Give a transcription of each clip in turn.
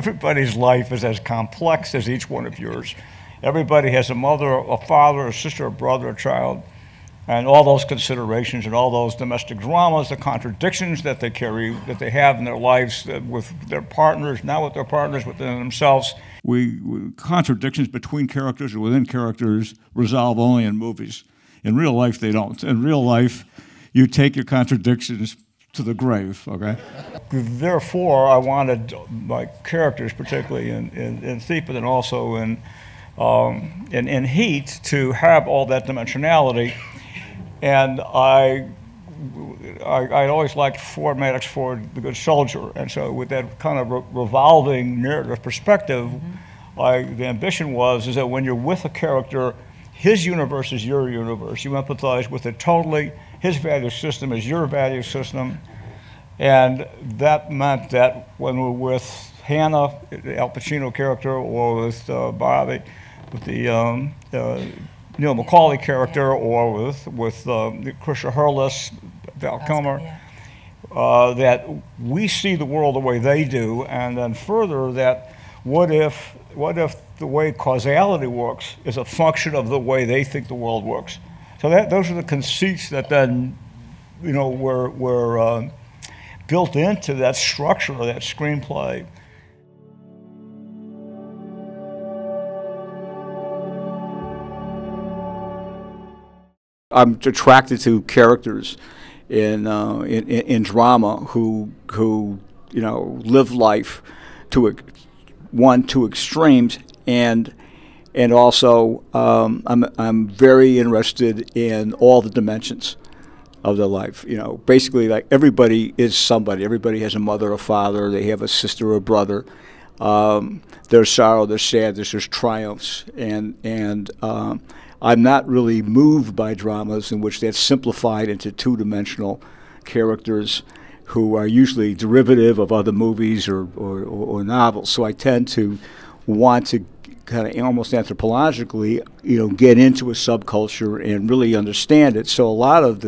everybody's life is as complex as each one of yours. Everybody has a mother, a father, a sister, a brother, a child, and all those considerations and all those domestic dramas, the contradictions that they carry, that they have in their lives with their partners, not with their partners, within themselves. Contradictions between characters or within characters resolve only in movies. In real life, they don't. In real life, you take your contradictions to the grave, okay? Therefore, I wanted my characters, particularly in Thief, but then also in Heat, to have all that dimensionality. And I always liked Ford Maddox for The Good Soldier, and so with that kind of revolving narrative perspective, the ambition is that when you're with a character, his universe is your universe. You empathize with it totally. His value system is your value system, and that meant that when we're with Hannah, the Al Pacino character, or with Bobby, with the Neil McCauley character, or with Krisha Hurlis, Val Kilmer, that we see the world the way they do, and then further that what if the way causality works is a function of the way they think the world works? So those are the conceits that then, were built into that structure of that screenplay. I'm attracted to characters in drama who live life to extremes, and also I'm very interested in all the dimensions of their life. Basically, like, everybody is somebody. Everybody has a mother or father. They have a sister or brother. There's sorrow, there's sadness, there's triumphs, and I'm not really moved by dramas in which that's simplified into two-dimensional characters who are usually derivative of other movies or novels. So I tend to want to kind of almost anthropologically, get into a subculture and really understand it. So a lot of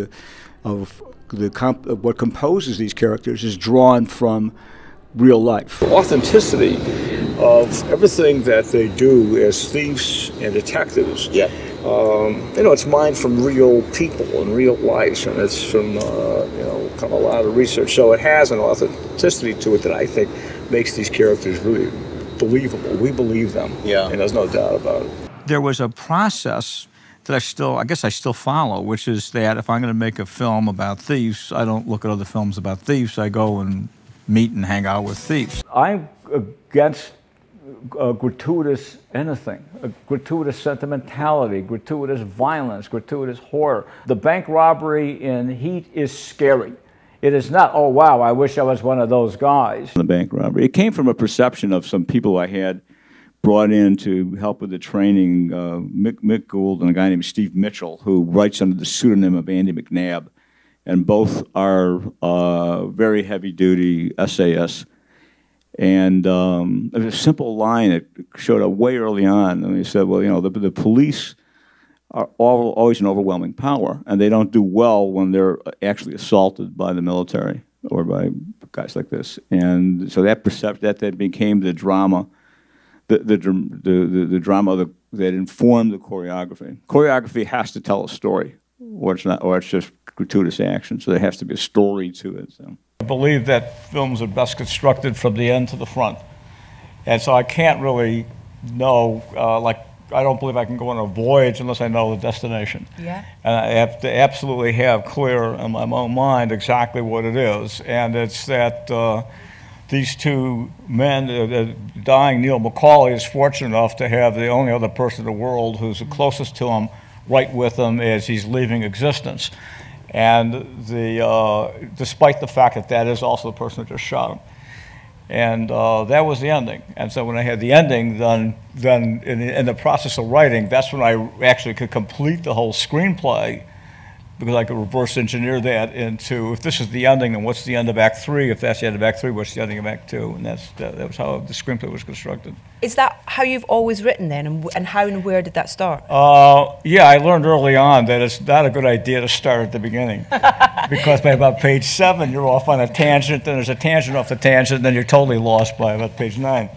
what composes these characters is drawn from real life. Authenticity of everything that they do as thieves and detectives. Yeah. It's mined from real people and real lives, and it's from kind of a lot of research. So it has an authenticity to it that I think makes these characters really believable. We believe them. Yeah. And there's no doubt about it. There was a process that I guess I still follow, which is that if I'm going to make a film about thieves, I don't look at other films about thieves. I go and meet and hang out with thieves. I'm against gratuitous anything, gratuitous sentimentality, gratuitous violence, gratuitous horror. The bank robbery in Heat is scary. It is not, oh wow, I wish I was one of those guys. The bank robbery. It came from a perception of some people I had brought in to help with the training, Mick Gould and a guy named Steve Mitchell, who writes under the pseudonym of Andy McNabb. And both are very heavy-duty essayists. And there's a simple line that showed up way early on. And he said, well, the police are always an overwhelming power, and they don't do well when they're actually assaulted by the military or by guys like this. And so that perception, that became the drama, the drama that informed the choreography. Choreography has to tell a story, or it's not, or it's just gratuitous action. So there has to be a story to it. So I believe that films are best constructed from the end to the front, and so I can't really know. I don't believe I can go on a voyage unless I know the destination. Yeah. And I have to absolutely have clear in my own mind exactly what it is, and it's that these two men, dying Neil McCauley is fortunate enough to have the only other person in the world who's the closest to him, right with him as he's leaving existence. And despite the fact that that is also the person who just shot him. And that was the ending. And so when I had the ending, then in the process of writing, that's when I actually could complete the whole screenplay, because I could reverse engineer that into, if this is the ending, then what's the end of Act 3? If that's the end of Act 3, what's the ending of Act 2? And that was how the screenplay was constructed. Is that how you've always written then, and how and where did that start? Yeah, I learned early on that it's not a good idea to start at the beginning, because by about page 7, you're off on a tangent, then there's a tangent off the tangent, and then you're totally lost by about page 9.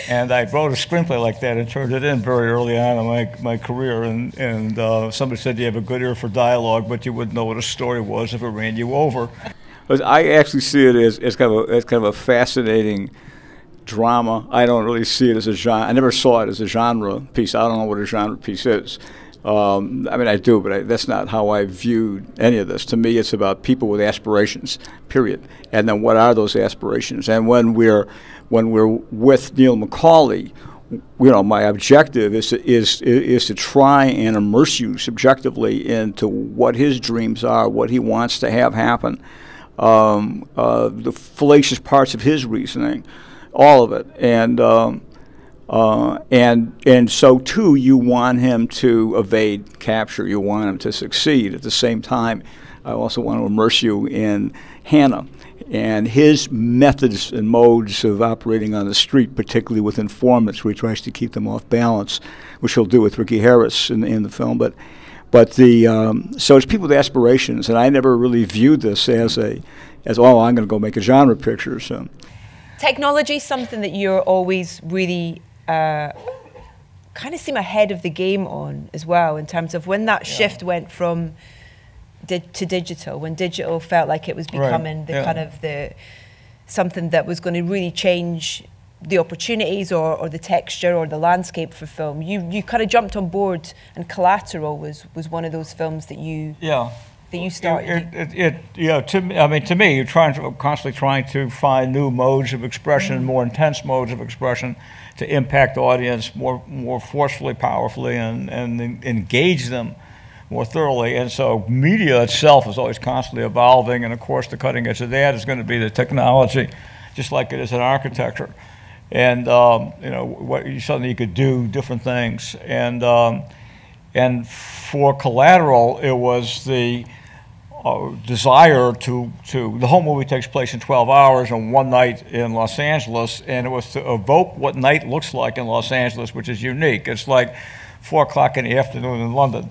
And I wrote a screenplay like that and turned it in very early on in my career. And somebody said you have a good ear for dialogue, but you wouldn't know what a story was if it ran you over. I actually see it as kind of a fascinating drama. I don't really see it as a genre. I never saw it as a genre piece. I don't know what a genre piece is. I mean, I do, but that's not how I viewed any of this. To me, it's about people with aspirations, period. And then what are those aspirations? And when we're with Neil McCauley, my objective is to try and immerse you subjectively into what his dreams are, what he wants to have happen, the fallacious parts of his reasoning, all of it, and so too, you want him to evade capture. You want him to succeed. At the same time, I also want to immerse you in Hannah and his methods and modes of operating on the street, particularly with informants, where he tries to keep them off balance, which he'll do with Ricky Harris in the film. But so it's people with aspirations, and I never really viewed this as I'm going to go make a genre picture. So technology is something that you're always really kind of seem ahead of the game on as well, in terms of when that shift went from to digital, when digital felt like it was becoming the kind of the something that was going to really change the opportunities or the texture or the landscape for film. You kind of jumped on board, and Collateral was one of those films that you started. To me, you're constantly trying to find new modes of expression, more intense modes of expression, to impact the audience more forcefully, powerfully, and engage them more thoroughly. And so media itself is always constantly evolving, and of course the cutting edge of that is going to be the technology, just like it is in architecture. And suddenly you could do different things. And for Collateral, it was the desire the whole movie takes place in 12 hours and one night in Los Angeles, and it was to evoke what night looks like in Los Angeles, which is unique. It's like 4 o'clock in the afternoon in London.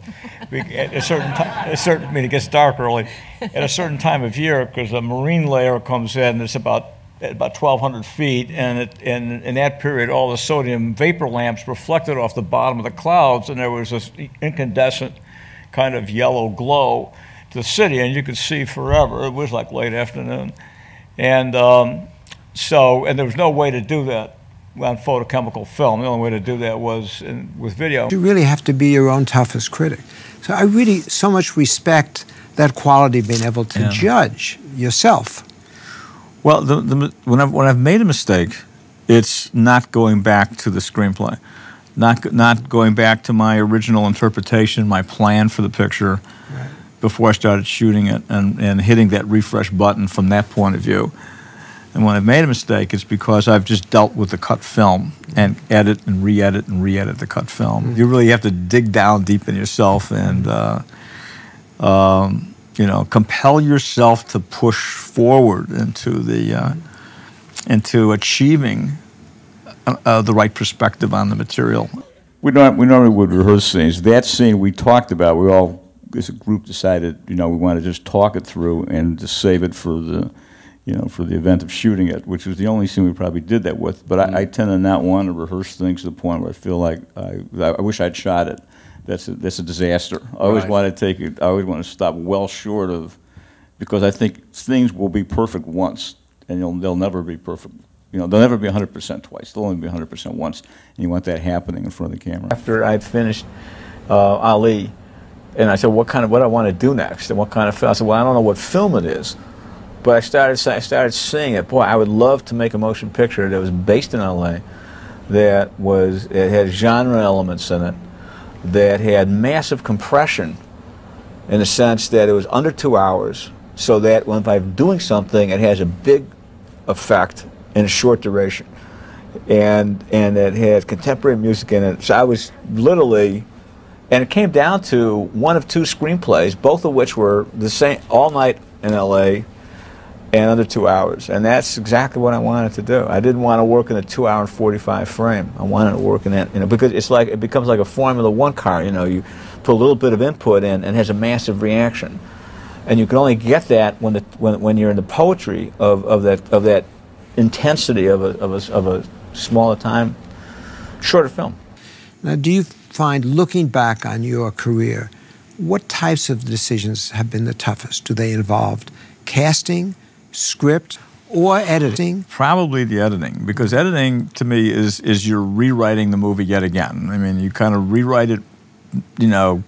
At a certain time, I mean, it gets dark early. At a certain time of year, because a marine layer comes in, it's about 1,200 feet, and in that period, all the sodium vapor lamps reflected off the bottom of the clouds, and there was this incandescent kind of yellow glow to the city, and you could see forever. It was like late afternoon. And and there was no way to do that on photochemical film. The only way to do that was with video. You really have to be your own toughest critic. So I really so much respect that quality of being able to judge yourself. Well, when I've made a mistake, it's not going back to the screenplay, not going back to my original interpretation, my plan for the picture, before I started shooting it, and hitting that refresh button from that point of view. And when I've made a mistake, it's because I've just dealt with the cut film and edit and re-edit and re-edit the cut film. You really have to dig down deep in yourself and compel yourself to push forward into achieving the right perspective on the material. We normally would rehearse scenes. That scene we talked about, we all, as a group, decided, we want to just talk it through and just save it for the, for the event of shooting it, which was the only scene we probably did that with. But I tend to not want to rehearse things to the point where I feel like I wish I'd shot it. That's a disaster. I always want to take it. I always want to stop well short of, because I think things will be perfect once, and they'll never be perfect. They'll never be 100% twice. They'll only be 100% once, and you want that happening in front of the camera. After I'd finished Ali, and I said, what I want to do next, and what kind of film? I said, well, I don't know what film it is, but I started seeing it. Boy, I would love to make a motion picture that was based in LA, it had genre elements in it, that had massive compression, in the sense that it was under 2 hours, so that if I'm doing something, it has a big effect in a short duration, and it had contemporary music in it. So I was literally, and it came down to one of 2 screenplays, both of which were the same, all night in LA, and under 2 hours. And that's exactly what I wanted to do. I didn't want to work in a 2 hour and 45 frame. I wanted to work in that, because it becomes like a Formula One car. You put a little bit of input in, and it has a massive reaction. And you can only get that when you're in the poetry of that intensity of smaller time, shorter film. Now, do you find, looking back on your career, what types of decisions have been the toughest? Do they involve casting, script, or editing? Probably the editing, because editing to me is you're rewriting the movie yet again. I mean, you kind of rewrite it, you know,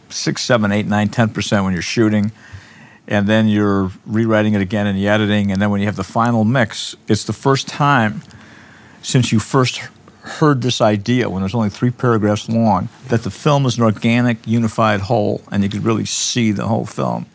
6, 7, 8, 9, 10% when you're shooting, and then you're rewriting it again in the editing, and then when you have the final mix, it's the first time since you first heard this idea, when there's only 3 paragraphs long, that the film is an organic, unified whole, and you could really see the whole film.